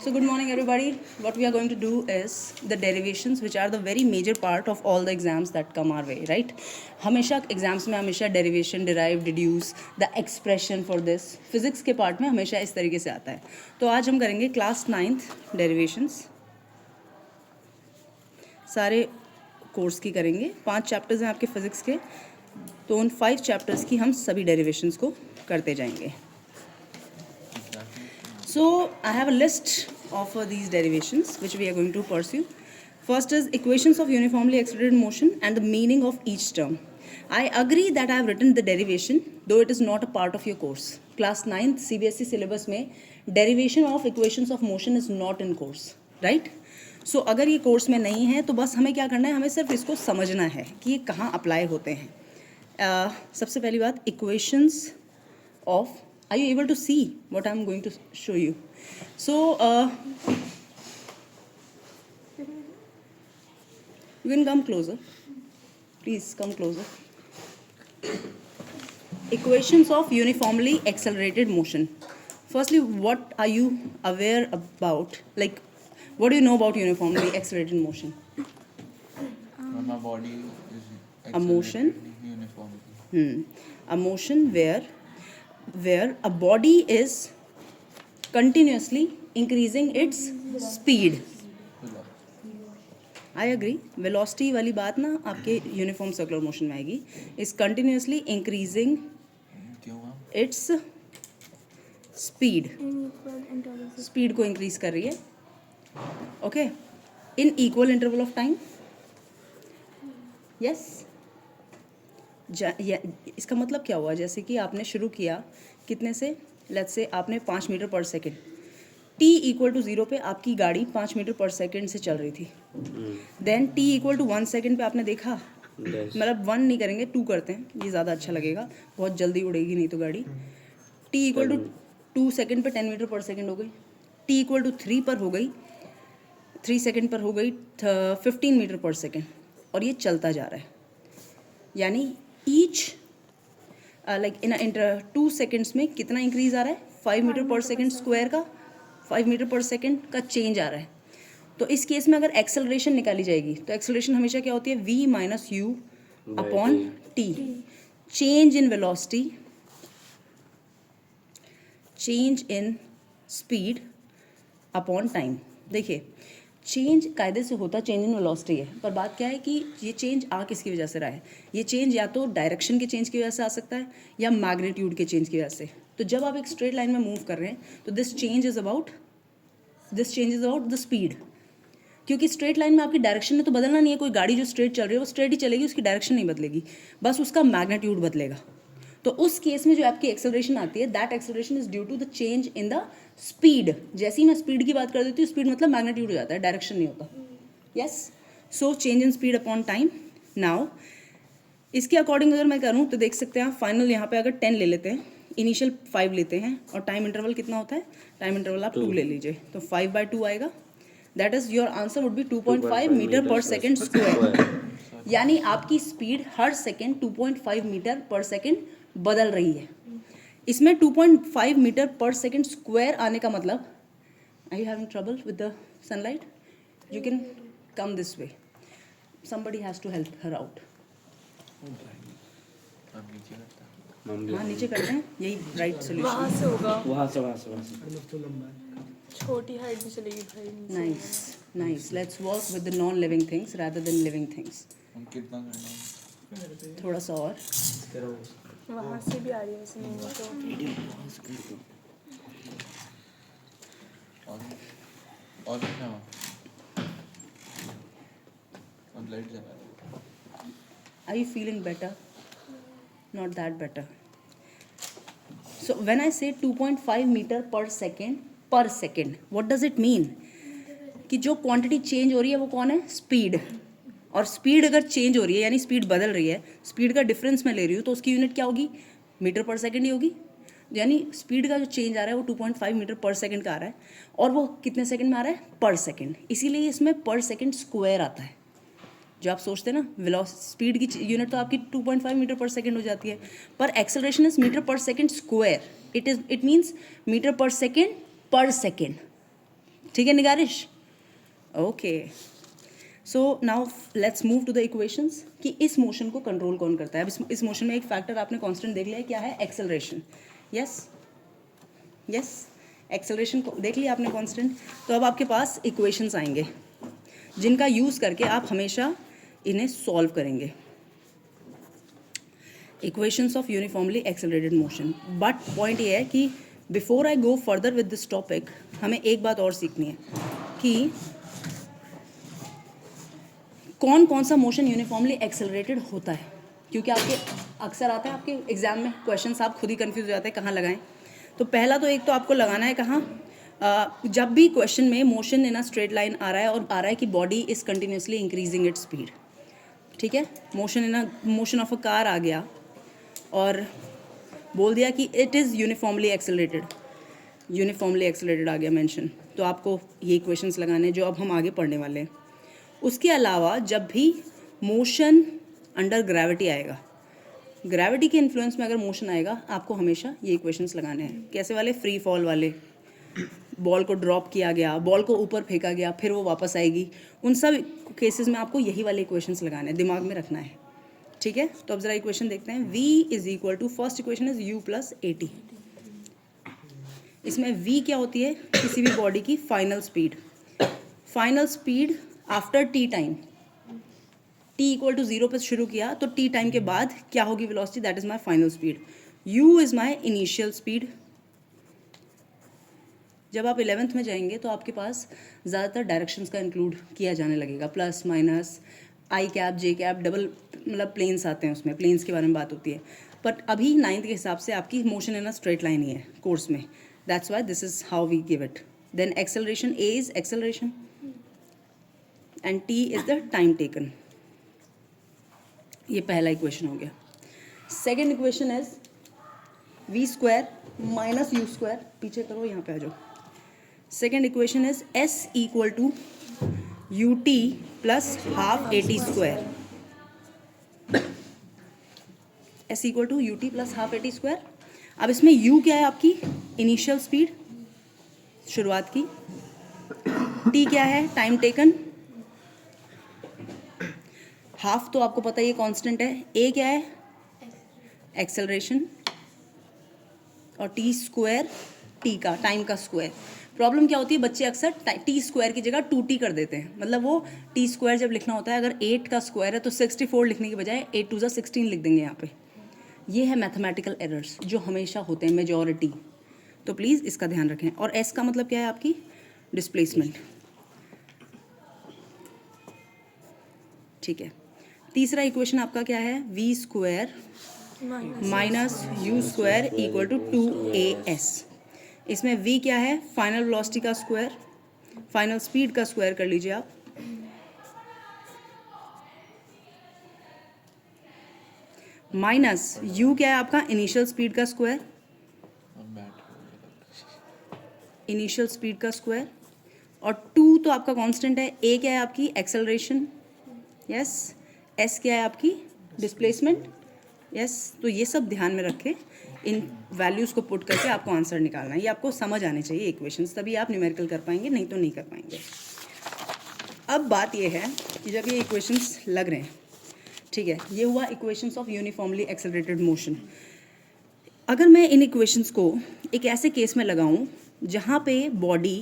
So good morning everybody. What we are going to do is the derivations which are the very major part of all the exams that come our way, right? हमेशा exams में हमेशा derivation, derive, deduce, the expression for this. Physics के part में हमेशा इस तरीके से आता है. तो आज हम करेंगे class 9th derivations. सारे कोर्स की करेंगे. 5 चैप्टर्स हैं आपके फिजिक्स के, तो उन 5 चैप्टर्स की हम सभी डेरिवेशंस को करते जाएंगे. So I have a list of these derivations which we are going to pursue. First is equations of uniformly accelerated motion and the meaning of each term. I agree that I have written the derivation, though it is not a part of your course. Class 9th CBSE syllabus में derivation of equations of motion is not in course, right? So अगर ये course में नहीं है तो बस हमें क्या करना है, हमें सिर्फ इसको समझना है कि ये कहाँ अप्लाई होते हैं. सबसे पहली बात, equations of, are you able to see what I'm going to show you? So you can come closer, please come closer. Equations of uniformly accelerated motion. Firstly, what are you aware about? Like, what do you know about uniformly accelerated motion? My body is A motion? uniformly. A motion where a body is continuously increasing its speed. I agree. Velocity वाली बात ना आपके uniform circular motion में आएगी. Is continuously increasing its speed. Speed को increase कर रही है. Okay. In equal interval of time. Yes. इसका मतलब क्या हुआ? जैसे कि आपने शुरू किया कितने से, लेट्स से आपने 5 metre per second, t equal to 0 पे आपकी गाड़ी 5 मीटर पर सेकेंड से चल रही थी. Then t equal to 1 second पे आपने देखा, मतलब 1 नहीं करेंगे 2 करते हैं, ये ज़्यादा अच्छा लगेगा, बहुत जल्दी उड़ेगी नहीं तो गाड़ी. t इक्वल टू 2 सेकेंड पे 10 मीटर पर सेकेंड हो गई. t इक्वल टू 3 पर हो गई, 3 सेकेंड पर हो गई 15 मीटर पर सेकेंड, और ये चलता जा रहा है. यानी ईच लाइक इन 2 सेकेंड्स में कितना इंक्रीज आ रहा है? 5 मीटर पर सेकेंड स्क्वायर का, 5 मीटर पर सेकेंड का चेंज आ रहा है. तो इस केस में अगर एक्सेलरेशन निकाली जाएगी तो एक्सेलरेशन हमेशा क्या होती है? v minus u upon T. Change in velocity, change in speed upon time. देखिए, चेंज कायदे से होता चेंज इन वेलोसिटी है, पर बात क्या है कि ये चेंज आ किसकी वजह से रहा है? ये चेंज या तो डायरेक्शन के चेंज की वजह से आ सकता है या मैग्नीट्यूड के चेंज की वजह से. तो जब आप एक स्ट्रेट लाइन में मूव कर रहे हैं तो this change is about the speed. क्योंकि स्ट्रेट लाइन में आपकी डायरेक्शन ने तो बदलना नहीं है. कोई गाड़ी जो स्ट्रेट चल रही है वो स्ट्रेट ही चलेगी, उसकी डायरेक्शन नहीं बदलेगी, बस उसका मैग्नीट्यूड बदलेगा. तो उस केस में जो आपकी एक्सेलरेशन आती है, that acceleration is due to the change in the speed. जैसे ही मैं स्पीड की बात कर देती हूँ, स्पीड मतलब मैग्नीट्यूड हो जाता है, डायरेक्शन नहीं होता. Yes, so change in speed upon time. Now इसके अकॉर्डिंग अगर मैं करूँ तो देख सकते हैं आप, फाइनल यहाँ पे अगर 10 ले लेते हैं, इनिशियल 5 लेते हैं, और टाइम इंटरवल कितना होता है? टाइम इंटरवल आप 2 ले लीजिए, तो 5/2 आएगा. That is your answer would be 2.5 metre per second square. यानी आपकी स्पीड हर सेकेंड 2.5 मीटर पर सेकेंड बदल रही है. इसमें 2.5 मीटर पर सेकेंड स्क्वायर आने का मतलब, I you having trouble with the sunlight? You can come this way, somebody has to help her out. हाँ, नीचे करते हैं, यही राइट सोल्यूशन. वहाँ से होगा, वहाँ से छोटी हाइट भी चलेगी भाई. Nice. Let's work with the non living things rather than living things. कितना करना है? थोड़ा सा और. वहाँ से भी आ रही है वैसे, नहीं तो और क्या हुआ? अब लाइट जला रहा है. Are you feeling better? Not that better. So when I say 2.5 meter per second, what does it mean? कि जो क्वांटिटी चेंज हो रही है वो कौन है? स्पीड. और स्पीड अगर चेंज हो रही है, यानी स्पीड बदल रही है, स्पीड का डिफरेंस मैं ले रही हूँ, तो उसकी यूनिट क्या होगी? मीटर पर सेकेंड ही होगी. यानी स्पीड का जो चेंज आ रहा है वो 2.5 मीटर पर सेकेंड का आ रहा है, और वो कितने सेकेंड में आ रहा है? पर सेकेंड. इसीलिए इसमें पर सेकेंड स्क्वायर आता है. जो आप सोचते हैं ना, स्पीड की यूनिट तो आपकी 2.5 मीटर पर सेकेंड हो जाती है, पर acceleration is metre per second square. It means metre per second. ठीक है Nigarish? Okay, so now let's move to the equations कि इस मोशन को कंट्रोल कौन करता है. अब इस मोशन में एक फैक्टर आपने कांस्टेंट देख लिया है, क्या है? एक्सेलरेशन. यस यस, एक्सेलरेशन को देख लिया आपने कांस्टेंट. तो अब आपके पास इक्वेशंस आएंगे जिनका यूज़ करके आप हमेशा इन्हें सॉल्व करेंगे. Equations of uniformly accelerated motion. But point ये है कि before I go further with this topic हमें एक बात और सीखनी है कि कौन कौन सा मोशन यूनिफॉर्मली एक्सेलरेटेड होता है. क्योंकि आपके अक्सर आता है आपके एग्जाम में क्वेश्चंस, आप खुद ही कंफ्यूज हो जाते हैं कहाँ लगाएं. तो पहला तो एक तो आपको लगाना है कहाँ, जब भी क्वेश्चन में motion in a straight line आ रहा है और आ रहा है कि body is continuously increasing its speed. ठीक है, मोशन ऑफ अ कार आ गया और बोल दिया कि इट इज़ यूनिफॉर्मली एक्सेलरेटेड आ गया मेंशन. तो आपको ये इक्वेशंस लगाने हैं जो अब हम आगे पढ़ने वाले हैं. उसके अलावा जब भी मोशन अंडर ग्रेविटी आएगा, ग्रेविटी के इन्फ्लुएंस में अगर मोशन आएगा, आपको हमेशा ये इक्वेशंस लगाने हैं. कैसे वाले? फ्री फॉल वाले. बॉल को ड्रॉप किया गया, बॉल को ऊपर फेंका गया, फिर वो वापस आएगी. उन सब केसेस में आपको यही वाले इक्वेशंस लगाने हैं, दिमाग में रखना है. ठीक है, तो अब जरा इक्वेशन देखते हैं. v is equal to, first equation is u plus at. इसमें v क्या होती है? किसी भी बॉडी की final speed. Final speed after t time. t equal to 0 पे शुरू किया तो t टाइम के बाद क्या होगी velocity? That is my final speed. u is my initial speed. जब आप 11th में जाएंगे तो आपके पास ज़्यादातर डायरेक्शंस का इंक्लूड किया जाने लगेगा, प्लस माइनस, आई कैप, जे कैप, डबल, मतलब प्लेन्स आते हैं उसमें, प्लेन्स के बारे में बात होती है. बट अभी 9th के हिसाब से आपकी motion in a straight line ही है कोर्स में. That's why this is how we give it. Then acceleration, a is acceleration and t is the time taken. ये पहला इक्वेशन हो गया. Second equation is v square minus u square. पीछे करो, यहाँ पे आ जाओ. Second equation is s equal to u t plus half a t square. S equal to u t plus half a t square. अब इसमें u क्या है? आपकी इनिशियल स्पीड, शुरुआत की. t क्या है? Time taken. हाफ तो आपको पता है ये कांस्टेंट है. a क्या है? एक्सेलरेशन. और t स्क्वायर, t का टाइम का स्क्वायर. प्रॉब्लम क्या होती है, बच्चे अक्सर टी स्क्वायर की जगह 2t कर देते हैं. मतलब वो टी स्क्वायर जब लिखना होता है, अगर 8 का स्क्वायर है तो 64 लिखने की बजाय 8 2 16 लिख देंगे यहाँ पे. ये है मैथमेटिकल एरर्स जो हमेशा होते हैं, मेजॉरिटी. तो प्लीज़ इसका ध्यान रखें. और एस का मतलब क्या है? आपकी डिस्प्लेसमेंट. ठीक है. तीसरा इक्वेशन आपका क्या है? V square minus u square equal to 2as. इसमें v क्या है? फाइनल वेलोसिटी का स्क्वायर, फाइनल स्पीड का स्क्वायर कर लीजिए आप. माइनस u क्या है? आपका इनिशियल स्पीड का स्क्वायर, इनिशियल स्पीड का स्क्वायर. और 2 तो आपका कांस्टेंट है. a क्या है? आपकी एक्सेलरेशन. यस. s क्या है? आपकी डिस्प्लेसमेंट. यस. तो ये सब ध्यान में रखें. इन वैल्यूज़ को पुट करके आपको आंसर निकालना है. ये आपको समझ आने चाहिए इक्वेशंस, तभी आप न्यूमेरिकल कर पाएंगे, नहीं तो नहीं कर पाएंगे. अब बात ये है कि जब ये इक्वेशंस लग रहे हैं, ठीक है, ये हुआ equations of uniformly accelerated motion. अगर मैं इन इक्वेशंस को एक ऐसे केस में लगाऊं जहाँ पे बॉडी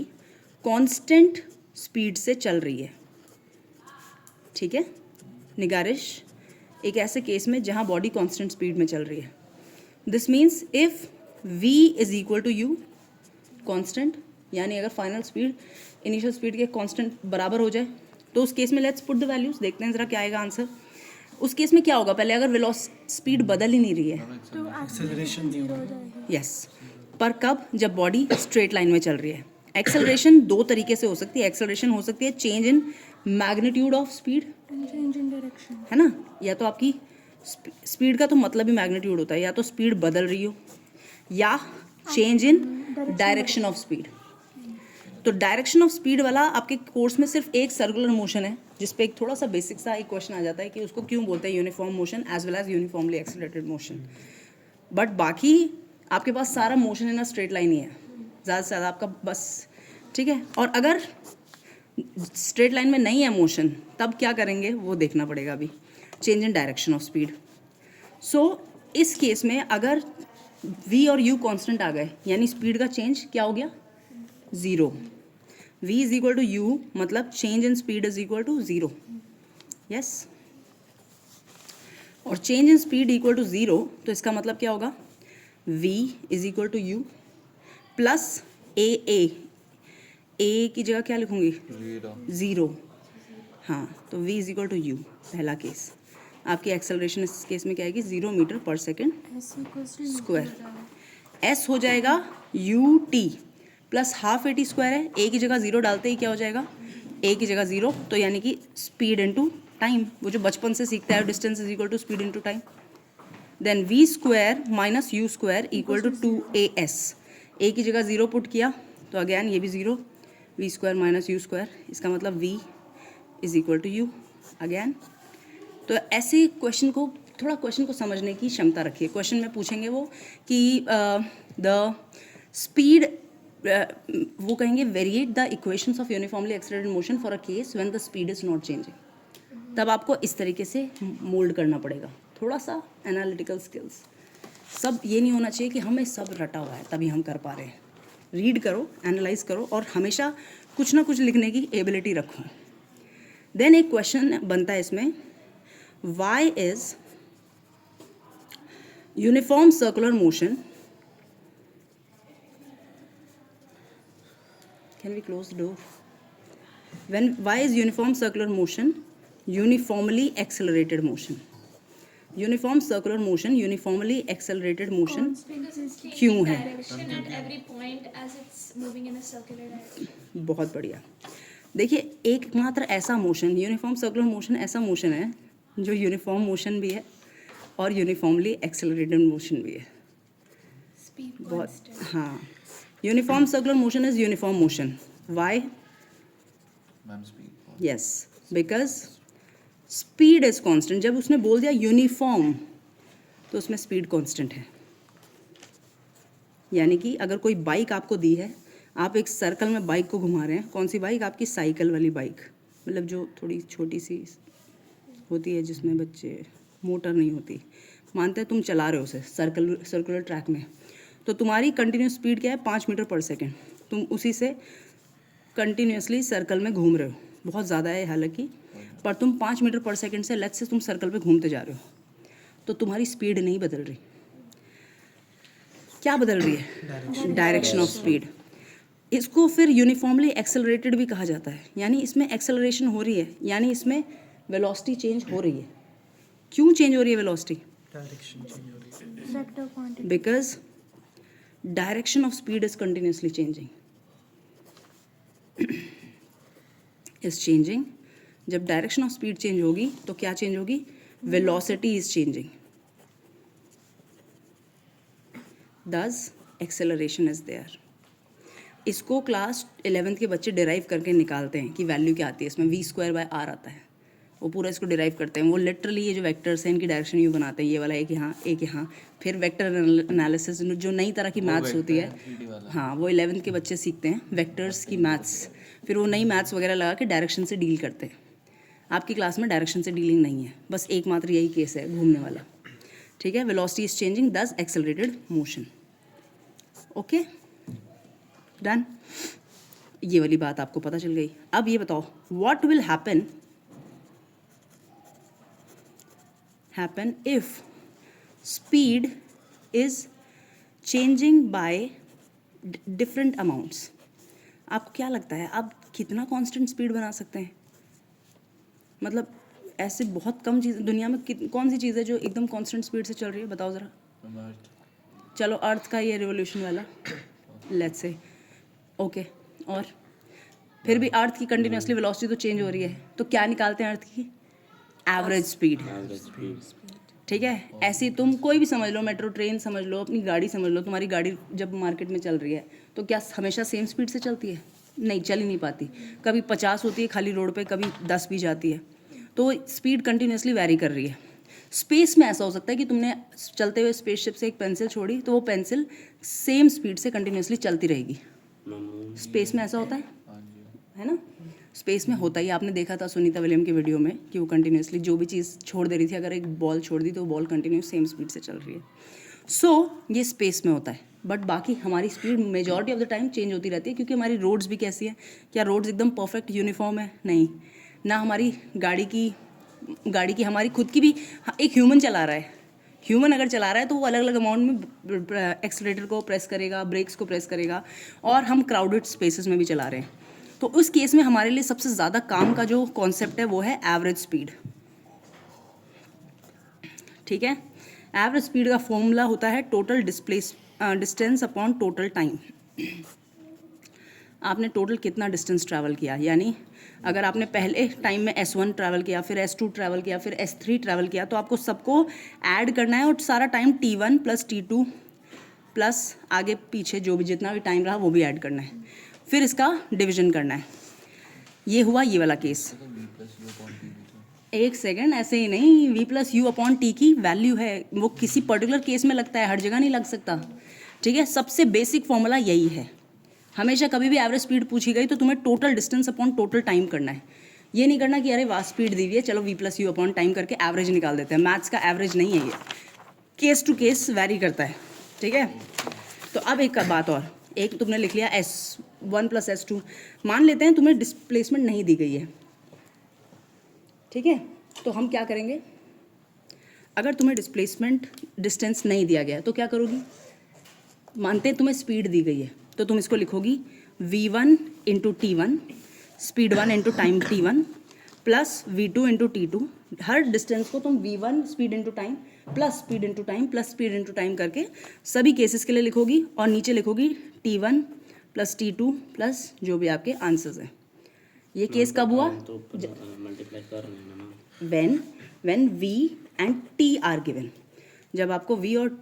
कांस्टेंट स्पीड से चल रही है, ठीक है निगारिश, एक ऐसे केस में जहाँ बॉडी कांस्टेंट स्पीड में चल रही है. This means if v is equal to u constant, यानी अगर फाइनल स्पीड इनिशियल स्पीड के कांस्टेंट बराबर हो जाए, तो उस केस में लेट्स पुट द वैल्यूज. देखते हैं ज़रा क्या आएगा आंसर. उस केस में क्या होगा? पहले अगर वेलोसिटी स्पीड बदल ही नहीं रही है तो एक्सेलरेशन 0 हो जाएगी. यस. पर कब? जब बॉडी स्ट्रेट लाइन में चल रही है. एक्सेलरेशन दो तरीके से हो सकती है. एक्सेलरेशन हो सकती है change in magnitude of speed, change in direction, है ना. या तो आपकी स्पीड का तो मतलब ही मैग्नीट्यूड होता है, या तो स्पीड बदल रही हो या change in direction of speed. तो डायरेक्शन ऑफ स्पीड वाला आपके कोर्स में सिर्फ एक सर्कुलर मोशन है, जिस पे एक थोड़ा सा बेसिक सा एक क्वेश्चन आ जाता है कि उसको क्यों बोलते हैं uniform motion as well as uniformly accelerated motion. But बाकी आपके पास सारा motion in a straight line ही है. ज़्यादा से ज़्यादा आपका बस ठीक है, और अगर स्ट्रेट लाइन में नहीं है मोशन तब क्या करेंगे वो देखना पड़ेगा अभी। Change in direction of speed. So इस केस में अगर v और u कांस्टेंट आ गए यानी स्पीड का चेंज क्या हो गया, zero. v is equal to u मतलब change in speed is equal to zero. Yes, और change in speed equal to zero तो इसका मतलब क्या होगा, v is equal to u plus a की जगह क्या लिखूंगी, ज़ीरो। हाँ, तो v is equal to u पहला केस। आपकी एक्सेलरेशन इस केस में क्या आएगी, 0 metre per second square. s हो जाएगा you t plus half a t square है, a की जगह 0 डालते ही क्या हो जाएगा, a की जगह 0, तो यानी कि स्पीड इनटू टाइम, वो जो बचपन से सीखता है distance is equal to speed into time. Then v square minus u square equal to 2as। a की जगह 0 पुट किया तो अगेन ये भी 0, v square minus u square, इसका मतलब v is equal to u again. तो ऐसे क्वेश्चन को समझने की क्षमता रखिए। क्वेश्चन में पूछेंगे वो कि द स्पीड, वो कहेंगे variate the equations of uniformly accelerated motion for a case when the speed is not changing. तब आपको इस तरीके से मोल्ड करना पड़ेगा, थोड़ा सा एनालिटिकल स्किल्स। सब ये नहीं होना चाहिए कि हमें सब रटा हुआ है तभी हम कर पा रहे हैं। रीड करो, एनालाइज करो और हमेशा कुछ ना कुछ लिखने की एबिलिटी रखो। देन एक क्वेश्चन बनता है इसमें, why is uniform circular motion, can we close the door, why is uniform circular motion uniformly accelerated motion, uniform circular motion uniformly accelerated motion क्यों है? Direction at every point as it's moving in a circular direction. बहुत बढ़िया। देखिए, एकमात्र ऐसा motion, uniform circular motion ऐसा motion है जो यूनिफॉर्म मोशन भी है और यूनिफॉर्मली एक्सेलरेटेड मोशन भी है। Speed बहुत, constant. हाँ, uniform circular motion is uniform motion. Why? Ma'am speed, yes, because speed is constant. जब उसने बोल दिया यूनिफॉर्म तो उसमें स्पीड कांस्टेंट है। यानी कि अगर कोई बाइक आपको दी है, आप एक सर्कल में बाइक को घुमा रहे हैं, कौन सी बाइक? आपकी साइकिल वाली बाइक, मतलब जो थोड़ी छोटी सी होती है जिसमें बच्चे, मोटर नहीं होती, मानते हैं तुम चला रहे हो उसे सर्कुलर ट्रैक में, तो तुम्हारी कंटिन्यूस स्पीड क्या है, 5 मीटर पर सेकेंड। तुम उसी से कंटिन्यूसली सर्कल में घूम रहे हो, बहुत ज़्यादा है हालांकि, पर तुम 5 मीटर पर सेकेंड से लेट्स से तुम सर्कल पे घूमते जा रहे हो, तो तुम्हारी स्पीड नहीं बदल रही। क्या बदल रही है? Direction of speed. इसको फिर यूनिफॉर्मली एक्सेलरेटेड भी कहा जाता है, यानी इसमें एक्सेलरेशन हो रही है, यानी इसमें वेलोसिटी चेंज हो रही है। क्यों चेंज हो रही है वेलोसिटी? डायरेक्शन चेंज हो रही है। Vector quantity. Because direction of speed is continuously changing, is changing. जब डायरेक्शन ऑफ स्पीड चेंज होगी तो क्या चेंज होगी? वेलोसिटी इज चेंजिंग, दस एक्सेलरेशन इज देयर। इसको क्लास 11th के बच्चे डिराइव करके निकालते हैं कि वैल्यू क्या आती है इसमें, v स्क्वायर बाय आर आता है, वो पूरा इसको डिराइव करते हैं। वो लिटरली ये जो वेक्टर्स हैं इनकी डायरेक्शन यू बनाते हैं, ये वाला एक यहाँ एक यहाँ। फिर वेक्टर एनालिसिस जो नई तरह की मैथ्स होती है, 3D वाला। हाँ, वो 11th के बच्चे सीखते हैं वेक्टर्स की मैथ्स। फिर वो नई मैथ्स वगैरह लगा के डायरेक्शन से डील करते हैं। आपकी क्लास में डायरेक्शन से डीलिंग नहीं है, बस एकमात्र यही केस है घूमने वाला। ठीक है, वेलोसिटी इज चेंजिंग, दस एक्सेलरेटेड मोशन। Okay, done. ये वाली बात आपको पता चल गई। अब ये बताओ, what will happen if speed is changing by different amounts? आपको क्या लगता है आप कितना कांस्टेंट स्पीड बना सकते हैं? मतलब ऐसे बहुत कम चीज़ दुनिया में कौन सी चीज़ है जो एकदम कांस्टेंट स्पीड से चल रही है? बताओ ज़रा। चलो, अर्थ का ये रिवोल्यूशन वाला लेट्स से, ओके। और फिर भी अर्थ की कंटिन्यूसली वेलोसिटी तो चेंज हो रही है, तो क्या निकालते हैं अर्थ की? Average speed. ठीक है, ऐसी तुम कोई भी समझ लो, मेट्रो ट्रेन समझ लो, अपनी गाड़ी समझ लो। तुम्हारी गाड़ी जब मार्केट में चल रही है तो क्या हमेशा सेम स्पीड से चलती है? नहीं, चल ही नहीं पाती। कभी 50 होती है खाली रोड पे, कभी 10 भी जाती है। तो स्पीड कंटिन्यूसली वैरी कर रही है। स्पेस में ऐसा हो सकता है कि तुमने चलते हुए स्पेसशिप से एक पेंसिल छोड़ी, तो वो पेंसिल सेम स्पीड से कंटिन्यूसली चलती रहेगी। स्पेस में ऐसा होता है हाँ जी, है ना, स्पेस में होता ही, आपने देखा था सुनीता विलियम की वीडियो में कि वो कंटिन्यूसली जो भी चीज़ छोड़ दे रही थी, अगर एक बॉल छोड़ दी तो वो बॉल कंटिन्यूस सेम स्पीड से चल रही है। सो ये स्पेस में होता है, बट बाकी हमारी speed majority of the time change होती रहती है, क्योंकि हमारी रोड्स भी कैसी है, क्या रोड्स एकदम परफेक्ट यूनिफॉर्म है? नहीं ना, हमारी गाड़ी की हमारी खुद की भी, एक ह्यूमन चला रहा है, ह्यूमन अगर चला रहा है तो वो अलग अलग अमाउंट में एक्सीलरेटर को प्रेस करेगा, ब्रेक्स को प्रेस करेगा, और हम क्राउडेड स्पेसेस में भी चला रहे हैं। तो उस केस में हमारे लिए सबसे ज़्यादा काम का जो कॉन्सेप्ट है वो है एवरेज स्पीड। ठीक है, एवरेज स्पीड का फॉर्मूला होता है total distance upon total time. आपने टोटल कितना डिस्टेंस ट्रैवल किया, यानी अगर आपने पहले टाइम में S1 ट्रैवल किया, फिर S2 ट्रैवल किया, फिर S3 ट्रैवल किया, तो आपको सबको ऐड करना है और सारा time T1 plus T2 plus आगे पीछे जो भी जितना भी टाइम रहा वो भी ऐड करना है, फिर इसका डिवीजन करना है। ये हुआ ये वाला केस। तो V plus U upon T भी तो एक सेकेंड, ऐसे ही नहीं, V plus u upon T की वैल्यू है, वो किसी पर्टिकुलर केस में लगता है, हर जगह नहीं लग सकता। ठीक है, सबसे बेसिक फॉर्मूला यही है। हमेशा कभी भी एवरेज स्पीड पूछी गई तो तुम्हें total distance upon total time करना है। ये नहीं करना कि अरे वाह स्पीड दी हुई है, चलो V plus u upon time करके एवरेज निकाल देते हैं। मैथ्स का एवरेज नहीं है ये, केस टू केस वैरी करता है। ठीक है, तो अब एक बात और, एक तुमने लिख लिया S1 प्लस S2, मान लेते हैं तुम्हें डिस्प्लेसमेंट नहीं दी गई है। ठीक है, तो हम क्या करेंगे, अगर तुम्हें डिस्प्लेसमेंट डिस्टेंस नहीं दिया गया तो क्या करोगी, मानते हैं तुम्हें स्पीड दी गई है तो तुम इसको लिखोगी V1 into T1, speed 1 into time T1 plus V2 into T2। हर डिस्टेंस को तुम V1 speed into time plus speed into time plus speed into time करके सभी केसेस के लिए लिखोगी, और नीचे लिखोगी T1 प्लस T2 प्लस जो भी आपके आंसर्स हैं। ये केस कब हुआ, मल्टीप्लाई कर रहे हैं ना, when V and T are given. जब आपको V और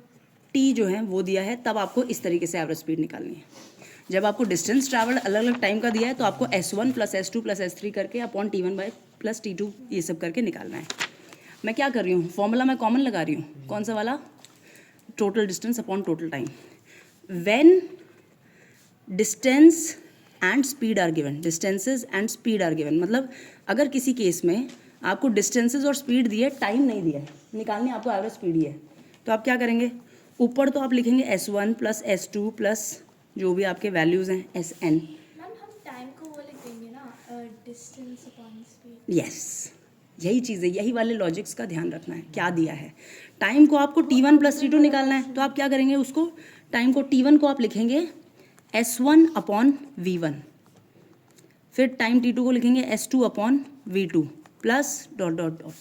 T जो है वो दिया है तब आपको इस तरीके से एवरेज स्पीड निकालनी है। जब आपको डिस्टेंस ट्रैवल अलग अलग टाइम का दिया है तो आपको S1 plus S2 plus S3 करके upon T1 by plus T2 ये सब करके निकालना है। मैं क्या कर रही हूँ, फॉर्मूला मैं कॉमन लगा रही हूँ, कौन सा वाला, total distance upon total time. When distance and speed are given, distances and speed are given, मतलब अगर किसी केस में आपको डिस्टेंसेज और स्पीड दिए, टाइम नहीं दिया है, निकालनी आपको एवरेज स्पीड ही है, तो आप क्या करेंगे, ऊपर तो आप लिखेंगे S1 प्लस S2 प्लस जो भी आपके वैल्यूज़ हैं SN। मैम हम टाइम को वो लिख देंगे ना, डिस्टेंस अपॉन स्पीड। यस, यही चीज़ है, यही वाले लॉजिक्स का ध्यान रखना है। क्या दिया है, टाइम को आपको T1 प्लस T2 निकालना है, तो आप क्या करेंगे, उसको टाइम को T1 को आप लिखेंगे S1 अपॉन V1, फिर टाइम T2 को लिखेंगे S2 upon V2 plus dot dot dot,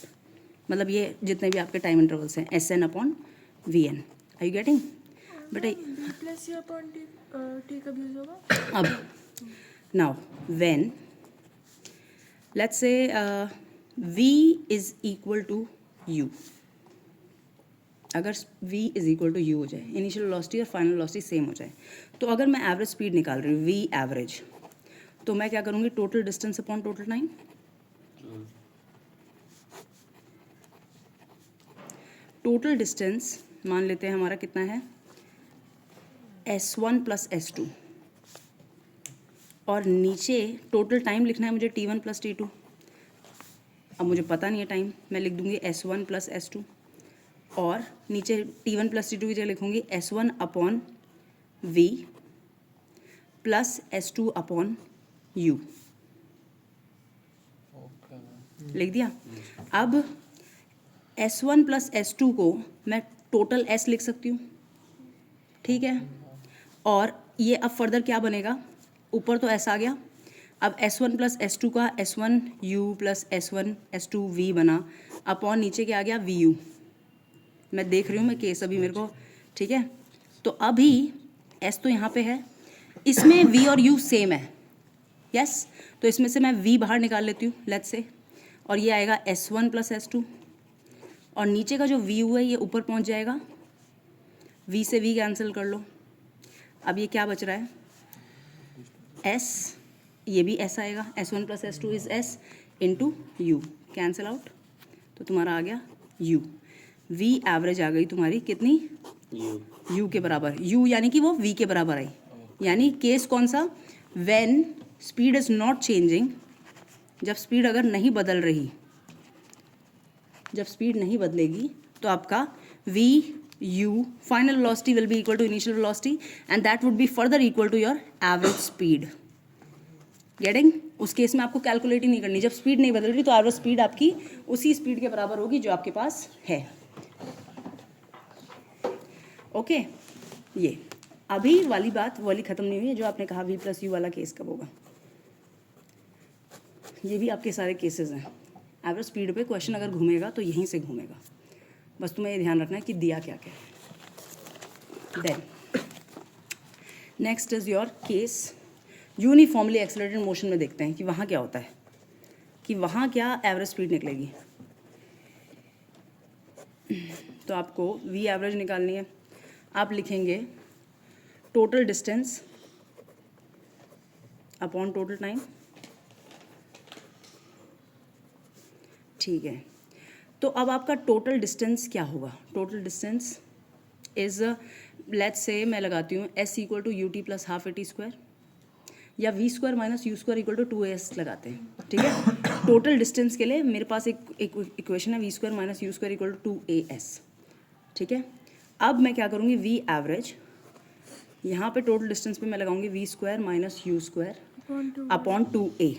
मतलब ये जितने भी आपके टाइम इंटरवल्स हैं SN upon VN। Are you getting बेटा? V plus u upon t कब यूज होगा? अब now when let's say V is equal to U, अगर V is equal to U हो जाए, इनिशियल वेलोसिटी और फाइनल वेलोसिटी सेम हो जाए, तो अगर मैं एवरेज स्पीड निकाल रही हूँ V एवरेज, तो मैं क्या करूँगी, total distance upon total time. Total distance मान लेते हैं हमारा कितना है, S1 प्लस S2, और नीचे टोटल टाइम लिखना है मुझे T1 प्लस T2। अब मुझे पता नहीं है टाइम, मैं लिख दूंगी S1 प्लस S2, और नीचे T1 प्लस T2 की जगह लिखूंगी S1 upon V plus S2 upon U। लिख दिया। अब S1 प्लस S2 को मैं टोटल S लिख सकती हूँ, ठीक है, और ये अब फर्दर क्या बनेगा, ऊपर तो S आ गया, अब S1 प्लस S2 का S1 U plus S1 S2 V बना, अपॉन नीचे क्या आ गया VU। मैं देख रही हूँ मैं केस अभी मेरे को, ठीक है, तो अभी S तो यहाँ पे है, इसमें V और U सेम है, यस, तो इसमें से मैं V बाहर निकाल लेती हूँ लेट्स से, और ये आएगा S1 प्लस S2, और नीचे का जो VU है ये ऊपर पहुँच जाएगा, V से V कैंसिल कर लो, अब ये क्या बच रहा है S, ये भी S आएगा, S1 plus S2 is S into U, cancel out, तो तुम्हारा आ गया U। V एवरेज आ गई तुम्हारी कितनी, U के बराबर, U यानी कि वो V के बराबर आई, यानी केस कौन सा, when speed is not changing, जब स्पीड अगर नहीं बदल रही, जब स्पीड नहीं बदलेगी तो आपका v u final velocity will be equal to initial velocity and that would be further equal to your average speed. Getting? उस केस में आपको कैलकुलेट ही नहीं करनी, जब स्पीड नहीं बदल रही तो एवरेज स्पीड आपकी उसी स्पीड के बराबर होगी जो आपके पास है। ओके ये अभी वाली बात वाली ख़त्म नहीं हुई है, जो आपने कहा वी प्लस यू वाला केस कब होगा, ये भी आपके सारे केसेस हैं। एवरेज स्पीड पे क्वेश्चन अगर घूमेगा तो यहीं से घूमेगा, बस तुम्हें ये ध्यान रखना है कि दिया क्या क्या है। Then next is your case uniformly accelerated motion में देखते हैं कि वहाँ क्या होता है, कि वहाँ क्या एवरेज स्पीड निकलेगी। तो आपको वी एवरेज निकालनी है, आप लिखेंगे total distance upon total time. ठीक है, तो अब आपका टोटल डिस्टेंस क्या होगा, total distance is let's say मैं लगाती हूँ s equal to u t plus half a t square, या v square minus u square equal to 2as लगाते हैं। ठीक है, टोटल डिस्टेंस के लिए मेरे पास एक इक्वेशन है v square minus u square equal to 2as। ठीक है, अब मैं क्या करूँगी, वी एवरेज यहाँ पे टोटल डिस्टेंस पे मैं लगाऊंगी v square minus u square upon 2a,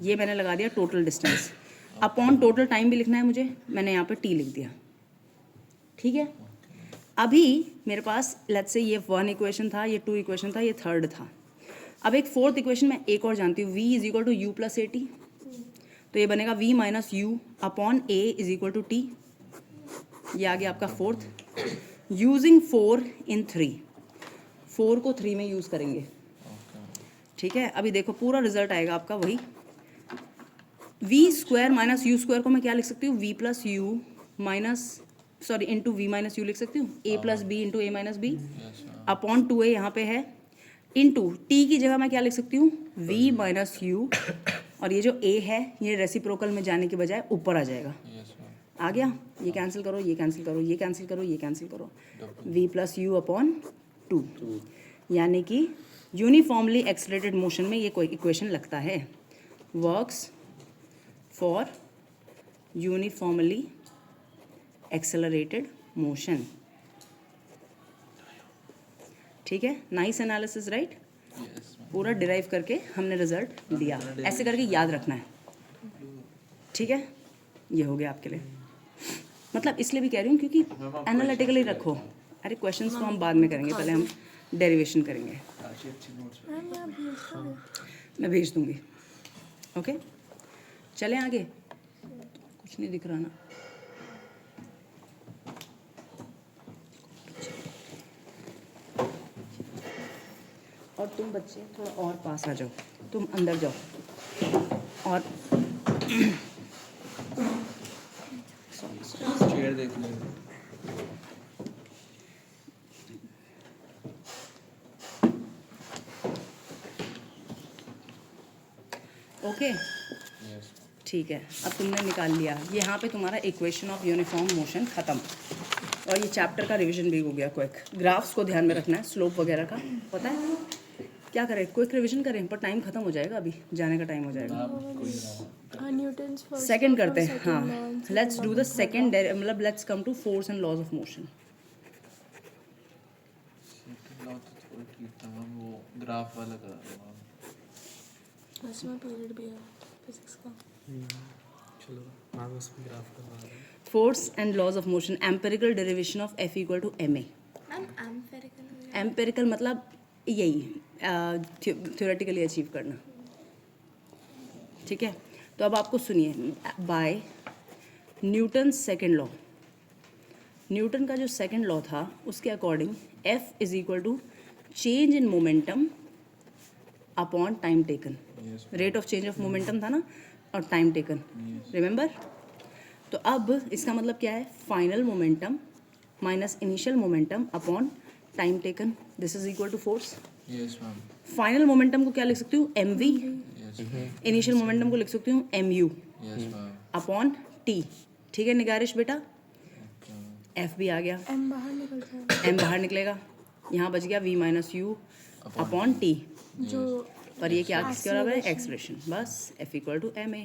ये मैंने लगा दिया total distance. Upon total time भी लिखना है मुझे, मैंने यहाँ पे t लिख दिया। ठीक है, अभी मेरे पास लेट्स से ये 1 इक्वेशन था, ये 2 इक्वेशन था, ये 3rd था। अब एक 4th इक्वेशन मैं एक और जानती हूँ, v is equal to u plus a t, तो ये बनेगा v minus u upon a is equal to t. ये आ गया आपका 4th। यूजिंग 4 इन 3, 4 को 3 में यूज़ करेंगे। ठीक है, अभी देखो पूरा रिजल्ट आएगा आपका वही, v square minus u square को मैं क्या लिख सकती हूँ, v plus u minus sorry into v minus u लिख सकती हूँ, a plus b into a minus b upon 2a यहाँ पे है, इंटू टी की जगह मैं क्या लिख सकती हूँ, v माइनस यू, और ये जो a है ये रेसिप्रोकल में जाने के बजाय ऊपर आ जाएगा। आ गया, ये कैंसिल करो, ये कैंसिल करो, ये कैंसिल करो, ये कैंसिल करो, v प्लस यू अपॉन 2, यानी कि यूनिफॉर्मली एक्सेलरेटेड मोशन में ये कोई इक्वेशन लगता है, works for uniformly accelerated motion. ठीक है, नाइस एनालिसिस राइट, पूरा डिराइव करके हमने रिजल्ट दिया, ऐसे करके याद रखना है। ठीक है, ये हो गया आपके लिए, मतलब इसलिए भी कह रही हूँ क्योंकि एनालिटिकली रखो। अरे क्वेश्चंस तो हम बाद में करेंगे, पहले हम डेरिवेशन करेंगे। मैं भेज दूँगी। ओके, चलें आगे, कुछ नहीं दिख रहा ना। और तुम बच्चे थोड़ा और पास आ जाओ, तुम अंदर जाओ और चेयर देख लो। ओके ठीक है, अब तुमने निकाल लिया, यहाँ पे तुम्हारा इक्वेशन ऑफ यूनिफॉर्म मोशन ख़त्म, और ये चैप्टर का रिवीजन भी हो गया क्विक। ग्राफ्स को ध्यान में रखना है, स्लोप वगैरह का पता है, क्या करें, क्विक रिवीजन करें, पर टाइम खत्म हो जाएगा, अभी जाने का टाइम हो जाएगा। न्यूटन्स फर्स्ट सेकंड करते हैं, हाँ लेट्स डू द सेकंड, मतलब let's come to force and laws of motion. वो ग्राफ वाला करा रहे हो। उसमें पीरियड भी है फिजिक्स का। चलो मैं उसमें ग्राफ करवा रहा हूँ। Force and laws of motion, empirical derivation of F equal to ma। Empirical मतलब यही थ्योरेटिकली अचीव करना। ठीक है, तो अब आपको सुनिए, by Newton second law, Newton का जो सेकेंड लॉ था उसके according F is equal to change in momentum upon time taken. Rate of change of momentum था ना, और टाइम टेकन, रिमेंबर। तो अब इसका मतलब क्या है, final momentum minus initial momentum upon time taken, this is equal to force. Yes ma'am. Final momentum को क्या लिख सकती हूँ, mv, यस इनिशियल मोमेंटम को लिख सकती हूँ mu yes ma'am. Upon t। ठीक है निगारिश बेटा, F भी आ गया, एम बाहर निकल जाएगा। m बाहर निकलेगा, यहाँ बच गया v minus u upon T. जो पर ये क्या किसके बराबर है? एक्सलेशन। बस F इक्वल टू ma।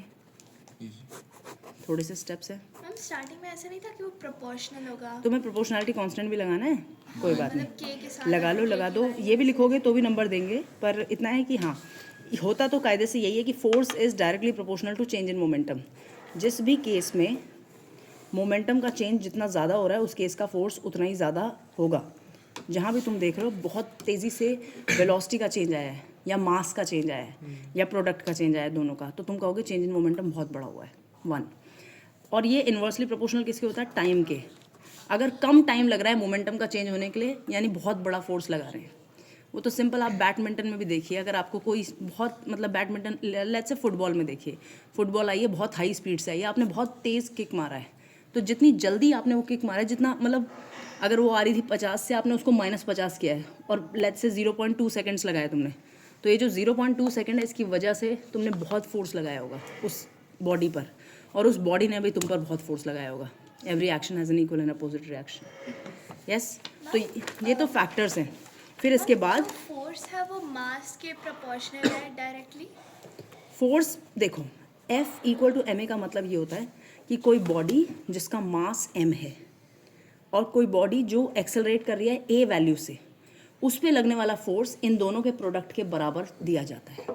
थोड़े से स्टेप्स हैं। मैम स्टार्टिंग में ऐसा नहीं था कि वो प्रोपोर्शनल होगा? तुम्हें प्रोपोर्शनलिटी कांस्टेंट भी लगाना है, कोई बात मतलब नहीं, K के साथ लगा लो, लगा दो। ये भी लिखोगे तो भी नंबर देंगे, पर इतना है कि हाँ, होता तो कायदे से यही है कि force is directly proportional to change in momentum. जिस भी केस में मोमेंटम का चेंज जितना ज़्यादा हो रहा है, उस केस का फोर्स उतना ही ज़्यादा होगा। जहाँ भी तुम देख रहे हो बहुत तेज़ी से वेलोसिटी का चेंज आया है, या मास का चेंज आया है, या प्रोडक्ट का चेंज आया है, दोनों का, तो तुम कहोगे चेंज इन मोमेंटम बहुत बड़ा हुआ है, 1। और ये इन्वर्सली प्रोपोर्शनल किसके होता है? टाइम के। अगर कम टाइम लग रहा है मोमेंटम का चेंज होने के लिए, यानी बहुत बड़ा फोर्स लगा रहे हैं। वो तो सिंपल आप बैडमिंटन में भी देखिए, अगर आपको कोई बहुत मतलब बैडमिंटन, लेट्स से फुटबॉल में देखिए, फुटबॉल आई है बहुत हाई स्पीड से आई है, आपने बहुत तेज़ किक मारा है, तो जितनी जल्दी आपने वो किक मारा है, जितना मतलब अगर वो आ रही थी 50 से, आपने उसको -50 किया है, और लेट्स से 0.2 सेकेंड्स लगाया तुमने, तो ये जो 0.2 सेकेंड है, इसकी वजह से तुमने बहुत फोर्स लगाया होगा उस बॉडी पर, और उस बॉडी ने भी तुम पर बहुत फोर्स लगाया होगा। Every action has an equal and opposite reaction. Yes, तो ये तो फैक्टर्स हैं। फिर इसके बाद फोर्स है वो मास के प्रोपोर्शनल है डायरेक्टली? फोर्स देखो, F इक्वल टू ma का मतलब ये होता है कि कोई बॉडी जिसका मास m है, और कोई बॉडी जो एक्सेलरेट कर रही है a वैल्यू से, उस पे लगने वाला फोर्स इन दोनों के प्रोडक्ट के बराबर दिया जाता है।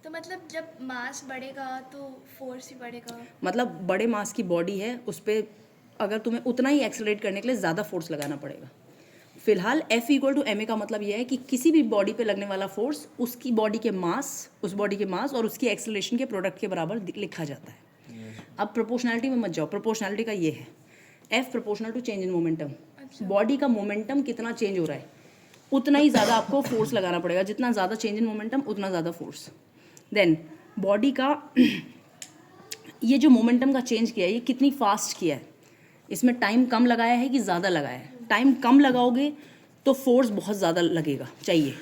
तो मतलब जब मास बढ़ेगा तो फोर्स ही बढ़ेगा? मतलब बड़े मास की बॉडी है, उस पर अगर तुम्हें उतना ही एक्सेलरेट करने के लिए ज़्यादा फोर्स लगाना पड़ेगा। फिलहाल F इक्वल टू ma का मतलब यह है कि किसी भी बॉडी पे लगने वाला फोर्स उसकी बॉडी के मास, उस बॉडी के मास और उसकी एक्सेलरेशन के प्रोडक्ट के बराबर लिखा जाता है। अब प्रोपोर्शनलिटी में मत जाओ, प्रोपोर्शनलिटी का ये है F proportional to change in momentum. Body का मोमेंटम कितना चेंज हो रहा है, उतना ही ज़्यादा आपको फोर्स लगाना पड़ेगा। जितना ज़्यादा चेंज इन मोमेंटम, उतना ज़्यादा फोर्स। देन बॉडी का ये जो मोमेंटम का चेंज किया है, ये कितनी फास्ट किया है, इसमें टाइम कम लगाया है कि ज़्यादा लगाया है? टाइम कम लगाओगे तो फोर्स बहुत ज़्यादा लगेगा चाहिए।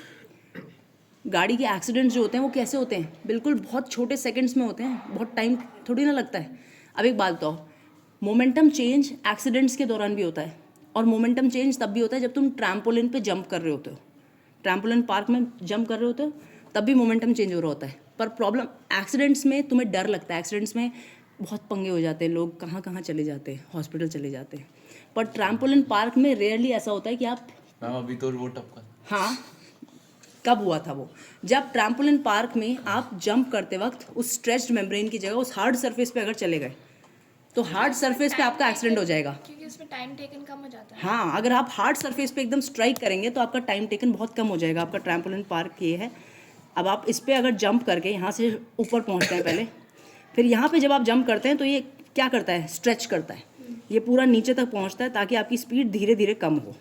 गाड़ी के एक्सीडेंट्स जो होते हैं वो कैसे होते हैं? बिल्कुल बहुत छोटे सेकंड्स में होते हैं, बहुत टाइम थोड़ी ना लगता है। अब एक बात बताओ, मोमेंटम चेंज एक्सीडेंट्स के दौरान भी होता है, और मोमेंटम चेंज तब भी होता है जब तुम ट्रैम्पोलिन पे जंप कर रहे होते हो, ट्रैम्पोलिन पार्क में जंप कर रहे होते हो, तब भी मोमेंटम चेंज हो रहा होता है। पर प्रॉब्लम एक्सीडेंट्स में तुम्हें डर लगता है, एक्सीडेंट्स में बहुत पंगे हो जाते हैं, लोग कहाँ कहाँ चले जाते हैं, हॉस्पिटल चले जाते हैं। पर ट्रैम्पोलिन पार्क में रेयरली ऐसा होता है कि आप, मैम अभी तो वो टपका। हाँ, कब हुआ था वो? जब ट्रैम्पोलिन पार्क में आप जंप करते वक्त उस स्ट्रेच्ड मेम्ब्रेन की जगह उस हार्ड सरफेस पे अगर चले गए, तो हार्ड सरफेस पे आपका एक्सीडेंट हो जाएगा। क्योंकि उसमें टाइम टेकन कम हो जाता है। हाँ, अगर आप हार्ड सरफेस पे एकदम स्ट्राइक करेंगे तो आपका टाइम टेकन बहुत कम हो जाएगा। आपका ट्रैम्पोलिन पार्क ये है। अब आप इस पर अगर जंप करके यहाँ से ऊपर पहुँचते हैं पहले, फिर यहाँ पे जब आप जंप करते हैं तो ये क्या करता है? स्ट्रेच करता है, ये पूरा नीचे तक पहुँचता है ताकि आपकी स्पीड धीरे धीरे कम हो।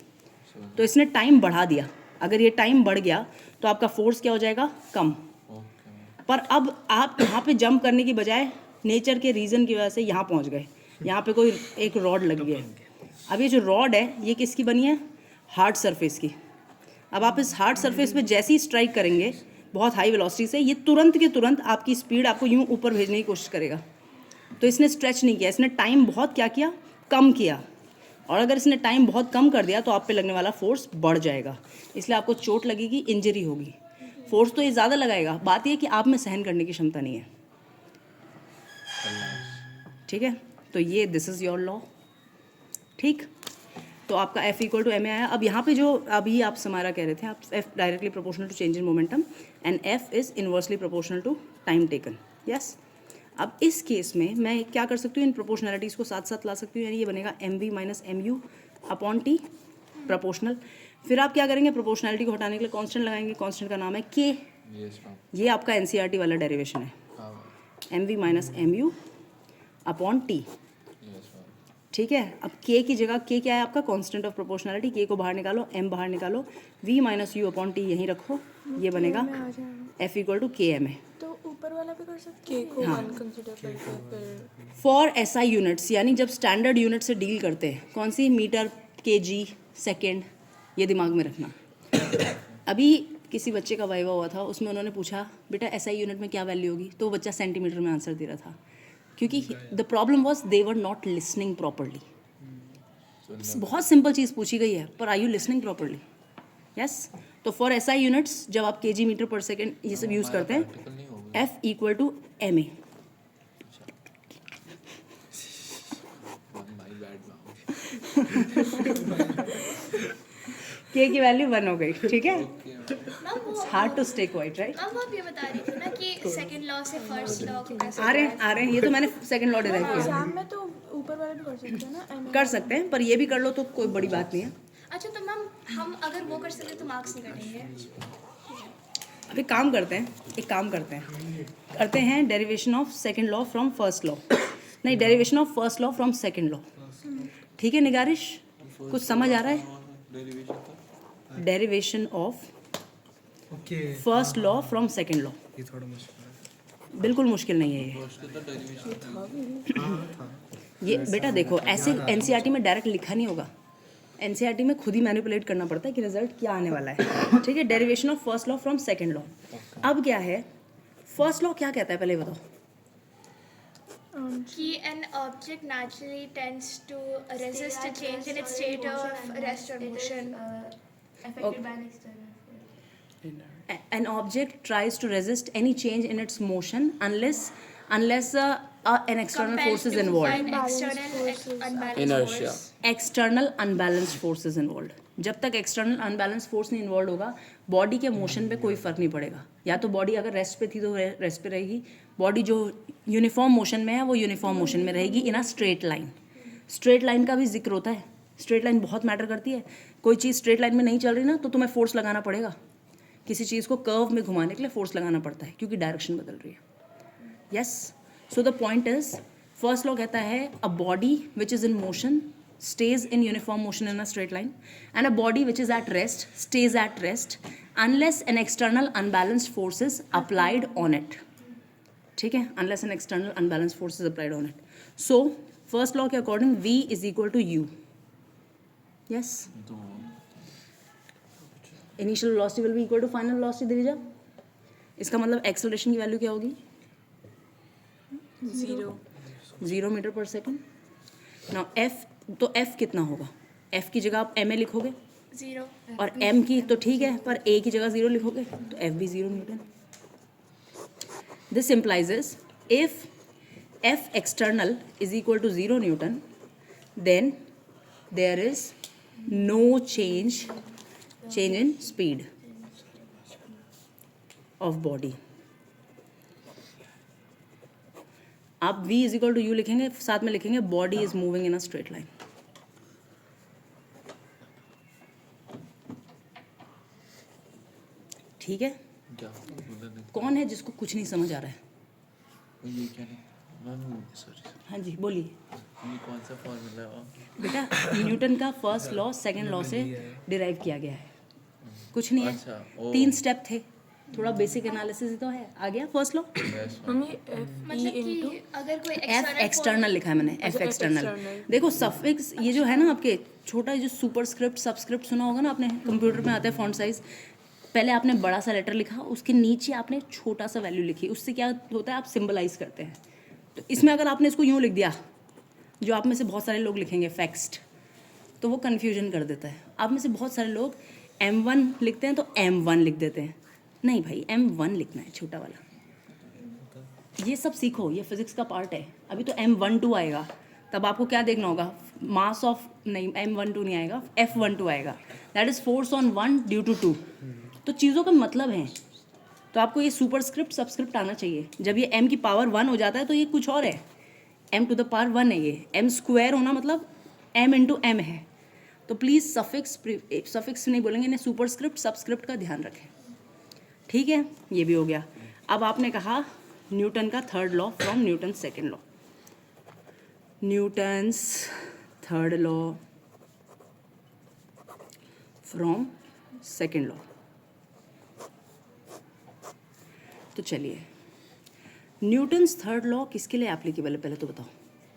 तो इसने टाइम बढ़ा दिया। अगर ये टाइम बढ़ गया तो आपका फोर्स क्या हो जाएगा? कम। पर अब आप यहाँ पे जंप करने की बजाय नेचर के रीज़न की वजह से यहाँ पहुँच गए, यहाँ पे कोई एक रॉड लग गई है। अब ये जो रॉड है ये किसकी बनी है? हार्ड सरफेस की। अब आप इस हार्ड सरफेस पे जैसे ही स्ट्राइक करेंगे बहुत हाई वेलोसिटी से, ये तुरंत के तुरंत आपकी स्पीड आपको यूँ ऊपर भेजने की कोशिश करेगा। तो इसने स्ट्रेच नहीं किया, इसने टाइम बहुत क्या किया? कम किया। और अगर इसने टाइम बहुत कम कर दिया तो आप पे लगने वाला फोर्स बढ़ जाएगा, इसलिए आपको चोट लगेगी, इंजरी होगी। फोर्स तो ये ज़्यादा लगाएगा, बात ये कि आप में सहन करने की क्षमता नहीं है। ठीक है, तो ये दिस इज़ योर लॉ। ठीक, तो आपका F इक्वल टू ma आया। अब यहाँ पे जो अभी आप समारा कह रहे थे, आप F directly proportional to change in momentum and F is inversely proportional to time taken. Yes, अब इस केस में मैं क्या कर सकती हूँ? इन प्रोपोर्शनलिटीज़ को साथ साथ ला सकती हूँ, यानी ये बनेगा mv minus mu upon t proportional. फिर आप क्या करेंगे? प्रोपोर्शनलिटी को हटाने के लिए कांस्टेंट लगाएंगे, कांस्टेंट का नाम है k। Yes ma'am. ये आपका NCERT वाला डेरिवेशन है, mv minus mu upon t। ठीक है, अब k की जगह k क्या है आपका? Constant of proportionality. k को बाहर निकालो, m बाहर निकालो, v minus u upon t यहीं रखो, ये बनेगा F इक्वल टू KMA। तो ऊपर वाला भी कर सकते हैं, को 1 कंसीडर करके फिर फॉर SI यूनिट्स, यानी जब स्टैंडर्ड यूनिट से डील करते हैं, कौन सी? मीटर, kg, सेकेंड, ये दिमाग में रखना। अभी किसी बच्चे का वाइवा हुआ था, उसमें उन्होंने पूछा बेटा SI यूनिट में क्या वैल्यू होगी, तो वो बच्चा सेंटीमीटर में आंसर दे रहा था, क्योंकि the problem was they were not listening properly. बहुत सिंपल चीज़ पूछी गई है, पर are you listening properly? Yes, तो फॉर एसआई यूनिट्स जब आप केजी मीटर पर सेकेंड ये सब यूज़ करते हैं, प्रैक्टिकल नहीं होगा। F equal to MA। My bad K की वैल्यू 1 हो गई, ठीक है। मैम वो hard to stay quiet, right. Ma'am आप ये बता रही थी ना कि सेकंड लॉ से फर्स्ट लॉ को कैसे आ रहे हैं, ये तो मैंने सेकंड लॉ डिराइव किया। एग्जाम में तो ऊपर वाला भी कर सकते हैं ना MA कर सकते हैं, पर ये भी कर लो तो कोई बड़ी बात नहीं है। अच्छा तो मैम हम अगर वो कर सकते तो मार्क्स नहीं कटेंगे? अब एक काम करते हैं derivation of second law from first law, नहीं derivation of first law from second law. ठीक है निगारिश, कुछ समझ आ रहा है? डेरिवेशन का derivation of okay first law from second law. ये थोड़ा मुश्किल है। बिल्कुल मुश्किल नहीं है ये। फर्स्ट का डेरिवेशन हाँ था। ये बेटा देखो, ऐसे एनसीईआरटी में डायरेक्ट लिखा नहीं होगा, एनसीईआरटी में खुद ही मैनिपुलेट करना पड़ता है कि रिजल्ट क्या आने वाला है। ठीक है, derivation of first law from second law. अब क्या है, फर्स्ट लॉ क्या कहता है पहले बताओ। कि an object naturally tends to resist a change in its state of rest or motion. Affected by an external force. An object tries to resist any change in its motion unless an external force is involved. An external unbalanced Inertia. force. External unbalanced force is involve. जब तक external unbalance force नहीं involve होगा, body के motion पे कोई फर्क नहीं पड़ेगा। या तो बॉडी अगर रेस्ट पे थी तो रेस्ट पे रहेगी, बॉडी जो यूनिफॉर्म मोशन में है वो यूनिफॉर्म मोशन में रहेगी in a straight line. Straight line का भी जिक्र होता है, स्ट्रेट लाइन बहुत मैटर करती है। कोई चीज़ स्ट्रेट लाइन में नहीं चल रही ना तो तुम्हें फोर्स लगाना पड़ेगा। किसी चीज़ को कर्व में घुमाने के लिए फोर्स लगाना पड़ता है क्योंकि डायरेक्शन बदल रही है। Yes, so the point is, first law कहता है a body which is in motion stays in uniform motion in a straight line, and a body which is at rest stays at rest unless an external unbalanced force is applied on it. ठीक है, unless an external unbalanced force is applied on it. So first law के according V is equal to U. Yes, initial velocity will be equal to final velocity Divija. इसका मतलब acceleration की value क्या होगी? 0 metre per second. Now F, तो F कितना होगा? F की जगह आप MA लिखोगे 0. और M की तो ठीक है, पर A की जगह 0 लिखोगे तो F भी 0 Newton. This implies if F external is equal to 0 Newton, then there is no change in speed of body. आप V is equal to u लिखेंगे, साथ में लिखेंगे body is moving in a straight line. ठीक है, क्या बोला नहीं? कौन है जिसको कुछ नहीं समझ आ रहा है? ये क्या नहीं मैम, सॉरी हाँ जी बोलिए ये कौन सा फॉर्मूला है? बेटा। न्यूटन का फर्स्ट लॉ सेकंड लॉ से डिराइव किया गया है, कुछ नहीं है। अच्छा, ओ। 3 स्टेप थे, थोड़ा बेसिक एनालिसिस ही तो है। आ गया फर्स्ट लॉ। मम्मी FE मतलब into कि अगर कोई F एक्सटर्नल लिखा है मैंने, F अच्छा, F एक्सटर्नल। external। देखो सफिक्स ये जो है ना आपके छोटा जो सुपरस्क्रिप्ट सबस्क्रिप्ट सुना होगा ना आपने, कंप्यूटर में आता है फॉन्ट साइज। पहले आपने बड़ा सा लेटर लिखा, उसके नीचे आपने छोटा सा वैल्यू लिखी, उससे क्या होता है आप सिंबलाइज करते हैं। तो इसमें अगर आपने इसको यूँ लिख दिया, जो आप में से बहुत सारे लोग लिखेंगे फैक्स्ट, तो वो कन्फ्यूजन कर देता है। आप में से बहुत सारे लोग M1 लिखते हैं तो M1 लिख देते हैं। नहीं भाई, M1 लिखना है छोटा वाला। ये सब सीखो, ये फिजिक्स का पार्ट है। अभी तो M12 आएगा, तब आपको क्या देखना होगा, मास ऑफ, नहीं M12 नहीं आएगा, F12 आएगा, that is force on 1 due to 2। तो चीज़ों का मतलब है, तो आपको ये सुपरस्क्रिप्ट सबस्क्रिप्ट आना चाहिए। जब ये m की पावर 1 हो जाता है तो ये कुछ और है, m टू द पावर 1 है ये। m स्क्वायर होना मतलब m इंटू m है। तो प्लीज़ सफिक्स नहीं बोलेंगे, इन्हें सुपरस्क्रिप्ट सबस्क्रिप्ट का ध्यान रखें। ठीक है, ये भी हो गया। अब आपने कहा न्यूटन का third law from Newton second law. Newton's third law from second law. तो चलिए, न्यूटन्स थर्ड लॉ किसके लिए एप्लीकेबल है पहले तो बताओ।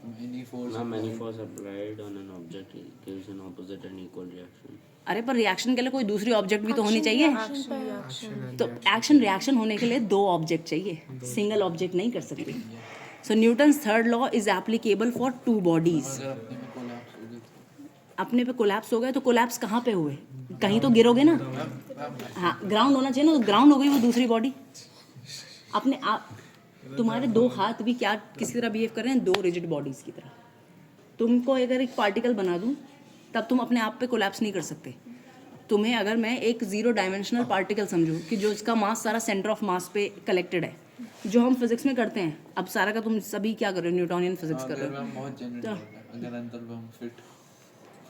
Many force. Now many force applied on an object gives an opposite and equal reaction. अरे पर रिएक्शन के लिए कोई दूसरी ऑब्जेक्ट भी तो होनी चाहिए। reaction। तो एक्शन रिएक्शन होने के लिए 2 ऑब्जेक्ट चाहिए, सिंगल ऑब्जेक्ट नहीं कर सकते। So Newton's third law is applicable for 2 bodies. अगर अपने में कोलैप्स हो गए तो अपने पे कोलैप्स हो गए तो कोलैप्स कहाँ पे हुए? कहीं तो गिरोगे ना। हाँ ग्राउंड होना चाहिए ना, तो ग्राउंड हो गई वो दूसरी बॉडी। अपने आप तुम्हारे दो हाथ भी क्या किसी तरह बिहेव कर रहे हैं, दो रिजिड बॉडीज़ की तरह। तुमको अगर एक पार्टिकल बना दूं तब तुम अपने आप पे कोलैप्स नहीं कर सकते। तुम्हें अगर मैं एक जीरो डायमेंशनल पार्टिकल समझूं कि जो इसका मास सारा सेंटर ऑफ मास पे कलेक्टेड है, जो हम फिजिक्स में करते हैं, अब सारा का तुम सभी क्या कर रहे हो, न्यूटोनियन फिजिक्स कर रहे अगर हो। हम बहुत जनरल हो गए, अगर अंदर में हम फिट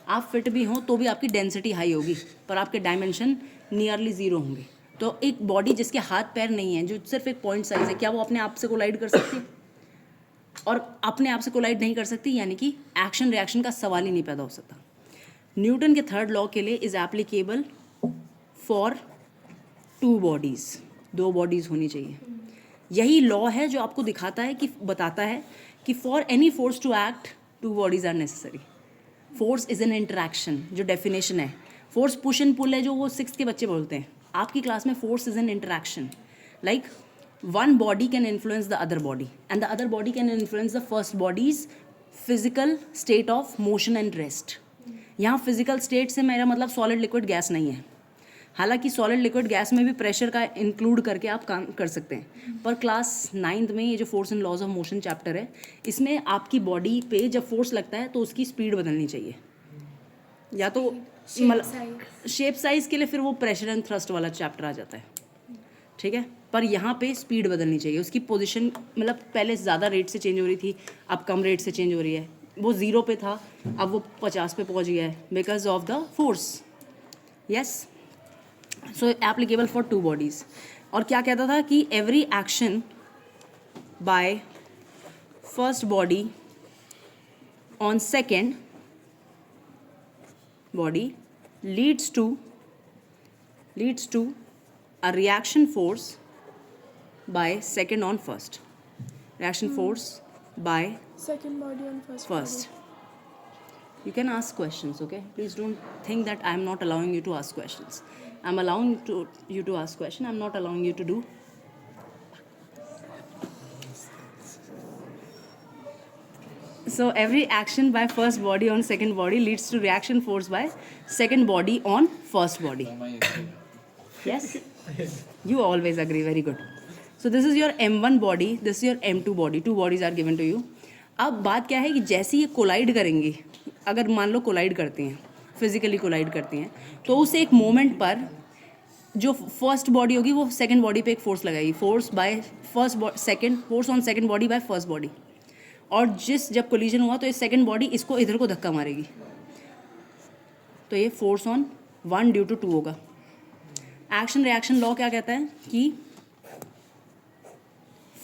आप फिट भी हों तो भी आपकी डेंसिटी हाई होगी, पर आपके डायमेंशन नियरली ज़ीरो होंगे। तो एक बॉडी जिसके हाथ पैर नहीं है, जो सिर्फ एक पॉइंट साइज है, क्या वो अपने आप से कोलाइड कर सकती है? और अपने आप से कोलाइड नहीं कर सकती, यानी कि एक्शन रिएक्शन का सवाल ही नहीं पैदा हो सकता। न्यूटन के थर्ड लॉ के लिए is applicable for to bodies, दो बॉडीज़ होनी चाहिए। यही लॉ है जो आपको दिखाता है कि बताता है कि for any force to act two bodies are necessary. Force is an interaction, जो डेफिनेशन है। फोर्स पुश एंड पुल है जो वो 6th के बच्चे बोलते हैं। आपकी क्लास में force is an interaction, like one body can influence the other body and the other body can influence the first body's physical state of motion and rest. यहाँ physical state से मेरा मतलब solid liquid gas नहीं है। हालांकि solid liquid gas में भी pressure का include करके आप काम कर सकते हैं, पर क्लास 9th में ये जो force and laws of motion chapter है, इसमें आपकी body पे जब force लगता है तो उसकी speed बदलनी चाहिए। या तो शेप साइज के लिए फिर वो प्रेशर एंड थ्रस्ट वाला चैप्टर आ जाता है, ठीक है। पर यहाँ पे स्पीड बदलनी चाहिए, उसकी पोजीशन मतलब पहले ज़्यादा रेट से चेंज हो रही थी, अब कम रेट से चेंज हो रही है। वो 0 पे था, अब वो 50 पे पहुँच गया है, because of the force. Yes, so applicable for to bodies. और क्या कहता था कि every action by first body on second body leads to a reaction force by second on first. Reaction force by Second body on first. first. You can ask questions, okay? Please don't think that I am not allowing you to ask questions. I'm allowing you to ask questions. I'm not allowing you to do. So every action by first body on second body leads to reaction force by second body on first body. Yes? You always agree. Very good. So this is your M1 body. This is your M2 body. Two bodies are given to you. अब बात क्या है कि जैसे ये collide करेंगे, अगर मान लो कोलाइड करती हैं, फिजिकली कोलाइड करती हैं, तो उस एक मोमेंट पर जो फर्स्ट बॉडी होगी वो सेकंड बॉडी पे एक फोर्स लगाएगी। Force by force on second body by first body. और जब कोलिजन हुआ तो ये सेकंड बॉडी इसको इधर को धक्का मारेगी, तो ये फोर्स ऑन 1 ड्यू टू 2 होगा। एक्शन रिएक्शन लॉ क्या कहता है कि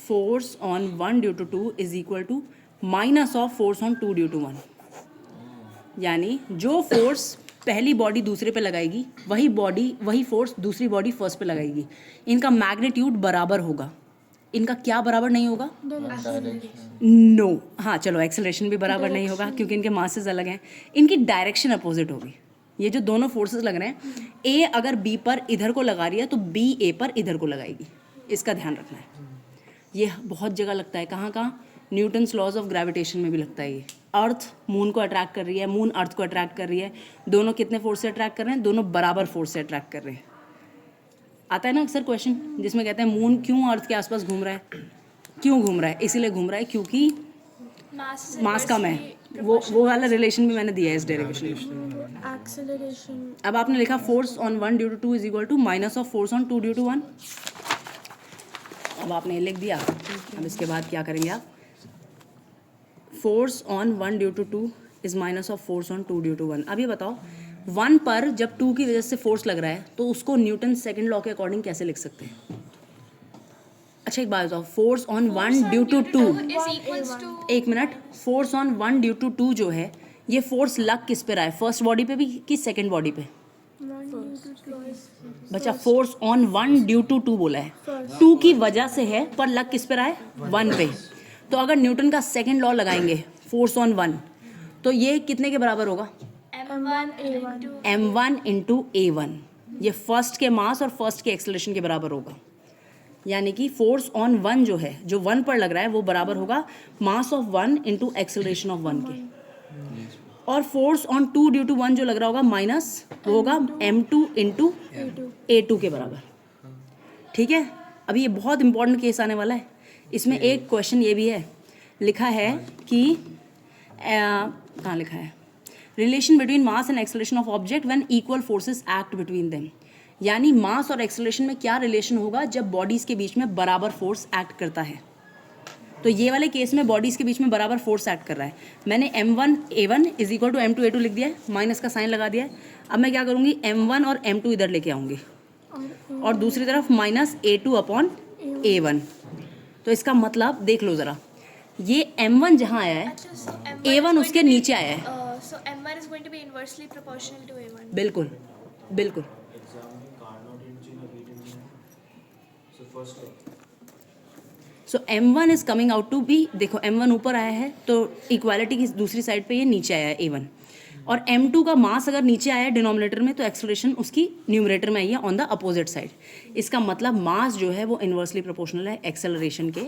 force on 1 due to 2 is equal to minus of force on 2 due to 1। यानी जो फोर्स पहली बॉडी दूसरे पे लगाएगी, वही फोर्स दूसरी बॉडी फर्स्ट पे लगाएगी। इनका मैग्नीट्यूड बराबर होगा। इनका क्या बराबर नहीं होगा? नो हाँ चलो, एक्सेलरेशन भी बराबर नहीं होगा क्योंकि इनके मासेस अलग हैं। इनकी डायरेक्शन अपोजिट होगी। ये जो दोनों फोर्सेस लग रहे हैं, ए अगर बी पर इधर को लगा रही है तो बी ए पर इधर को लगाएगी। इसका ध्यान रखना है। ये बहुत जगह लगता है, कहाँ कहाँ? न्यूटन्स लॉज ऑफ ग्रेविटेशन में भी लगता है। ये अर्थ मून को अट्रैक्ट कर रही है, मून अर्थ को अट्रैक्ट कर रही है। दोनों कितने फोर्स से अट्रैक्ट कर रहे हैं? दोनों बराबर फोर्स से अट्रैक्ट कर रहे हैं। आता है ना अक्सर क्वेश्चन जिसमें कहते हैं मून क्यों अर्थ के आसपास घूम रहा है? क्यों घूम रहा है? इसीलिए घूम रहा है क्योंकि मास कम है। वो वाला रिलेशन भी मैंने दिया है इस डेरिवेशन में। एक्सेलरेशन। अब आपने लिखा force on 1 due to 2 is equal to minus of force on 2 due to 1। अब आपने लिख दिया। अब इसके बाद क्या करेंगे आप? Force on 1 due to 2 is minus of force on 2 due to 1। अब ये बताओ 1 पर जब 2 की वजह से फोर्स लग रहा है तो उसको न्यूटन सेकंड लॉ के अकॉर्डिंग कैसे लिख सकते हैं? अच्छा एक बात बताओ, फोर्स ऑन 1 ड्यू टू 2 एक minute, force on 1 due to 2 जो है, ये फोर्स लग किस पे रहा है? फर्स्ट बॉडी पे भी कि सेकंड बॉडी पे? बच्चा फोर्स ऑन 1 ड्यू टू 2 बोला है, 2 की वजह से है, पर लग किस पे रहा है? 1 पे। तो अगर न्यूटन का सेकंड लॉ लगाएंगे फोर्स ऑन 1, तो ये कितने के बराबर होगा? m1 into a1। ये फर्स्ट के मास और फर्स्ट के एक्सेलरेशन के बराबर होगा। यानी कि फोर्स ऑन 1 जो है, जो 1 पर लग रहा है, वो बराबर होगा mass of 1 into acceleration of 1 के। और फोर्स ऑन 2 ड्यू टू 1 जो लग रहा होगा माइनस, वो होगा m2 इंटू a2 के बराबर। ठीक है, अभी ये बहुत इंपॉर्टेंट केस आने वाला है। इसमें एक क्वेश्चन ये भी है, लिखा है कि कहाँ लिखा है, relation between mass and acceleration of object when equal forces act between them. यानी मास और एक्सेलरेशन में क्या रिलेशन होगा जब बॉडीज के बीच में बराबर फोर्स एक्ट करता है। तो ये वाले केस में बॉडीज के बीच में बराबर फोर्स एक्ट कर रहा है। मैंने m1 a1 is equal to m2 a2 लिख दिया है, माइनस का साइन लगा दिया है। अब मैं क्या करूँगी, m1 और m2 इधर लेके आऊँगी और दूसरी तरफ माइनस a2 अपॉन a1। तो इसका मतलब देख लो ज़रा, ये m1 जहाँ आया है, a1 उसके नीचे आया है। So m1 is going to be inversely proportional to a1. बिल्कुल बिल्कुल। So m1 is coming out to be, देखो m1 ऊपर आया है तो इक्वालिटी की दूसरी साइड पे ये नीचे आया है a1, और m2 का मास अगर नीचे आया है डिनोमिनेटर में तो एक्सेलरेशन उसकी न्यूमरेटर में आई है ऑन द अपोजिट साइड। इसका मतलब मास जो है वो इन्वर्सली प्रोपोर्शनल है एक्सेलरेशन के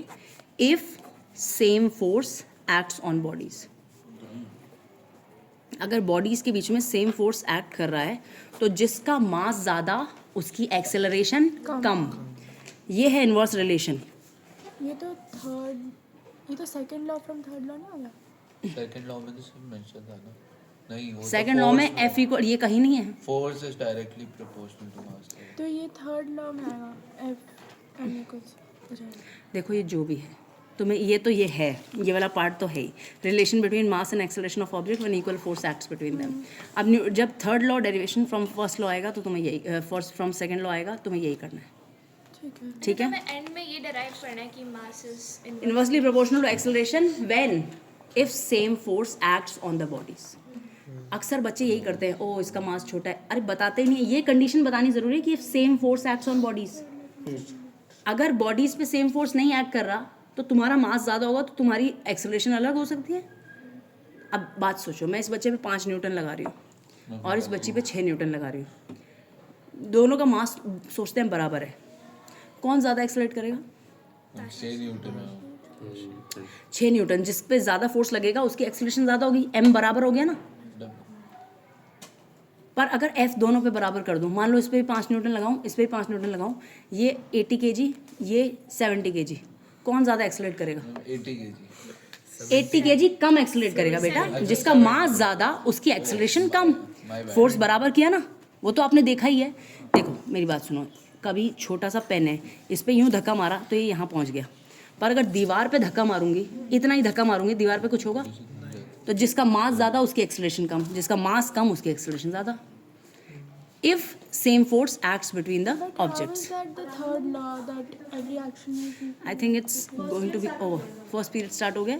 if same force acts on bodies. अगर बॉडीज के बीच में सेम फोर्स एक्ट कर रहा है तो जिसका मास ज़्यादा उसकी एक्सेलरेशन कम। ये है इन्वर्स रिलेशन। ये तो second law from third law नहीं होगा? सेकंड लॉ में तो सब मेंशन था ना। नहीं, वो सेकंड लॉ में F इक्वल, ये कहीं नहीं है। Force is directly proportional to mass. तो ये थर्ड लॉ में आएगा, F एम कुछ हो जाएगा। देखो ये जो भी है तुम्हें, ये तो ये है, ये वाला पार्ट तो है ही, relation between mass and acceleration of object when equal force acts between them. अब जब third law derivation from first law आएगा तो तुम्हें यही, फर्स्ट फ्रॉम सेकंड लॉ आएगा, तुम्हें यही करना है। ठीक है, हमें एंड में ये डिराइव करना है कि mass is inversely proportional to acceleration when if same force acts on the bodies. अक्सर बच्चे यही करते हैं, ओ इसका मास छोटा है, अरे बताते ही नहीं है। ये कंडीशन बतानी जरूरी है कि if same force acts on bodies. अगर बॉडीज पे सेम फोर्स नहीं एक्ट कर रहा तो तुम्हारा मास ज़्यादा होगा तो तुम्हारी एक्सेलरेशन अलग हो सकती है। अब बात सोचो, मैं इस बच्चे पे 5 न्यूटन लगा रही हूँ और इस बच्ची पे 6 न्यूटन लगा रही हूँ, दोनों का मास सोचते हैं बराबर है, कौन ज़्यादा एक्सेलरेट करेगा? 6 न्यूटन। जिस पे ज़्यादा फोर्स लगेगा उसकी एक्सेलरेशन ज़्यादा होगी, m बराबर हो गया ना। पर अगर F दोनों पे बराबर कर दूँ, मान लो इस पे भी 5 न्यूटन लगाऊँ, इस पे भी 5 न्यूटन लगाऊँ, ये 80 kg, ये 70 kg, कौन ज़्यादा एक्सेलरेट करेगा? 80 kg कम एक्सेलरेट करेगा बेटा। जिसका मास ज़्यादा उसकी एक्सेलरेशन कम। फोर्स बराबर किया ना, वो तो आपने देखा ही है। देखो मेरी बात सुनो, कभी छोटा सा पेन है, इस पे यूँ धक्का मारा तो ये यहाँ पहुँच गया, पर अगर दीवार पे धक्का मारूंगी, इतना ही धक्का मारूंगी, दीवार पे कुछ होगा? तो जिसका मास ज़्यादा उसकी एक्सेलरेशन कम, जिसका मास कम उसकी एक्सेलरेशन ज़्यादा। If same force acts between the objects. How is that the third law that every action is I think it's going to be over. First period start हो गया।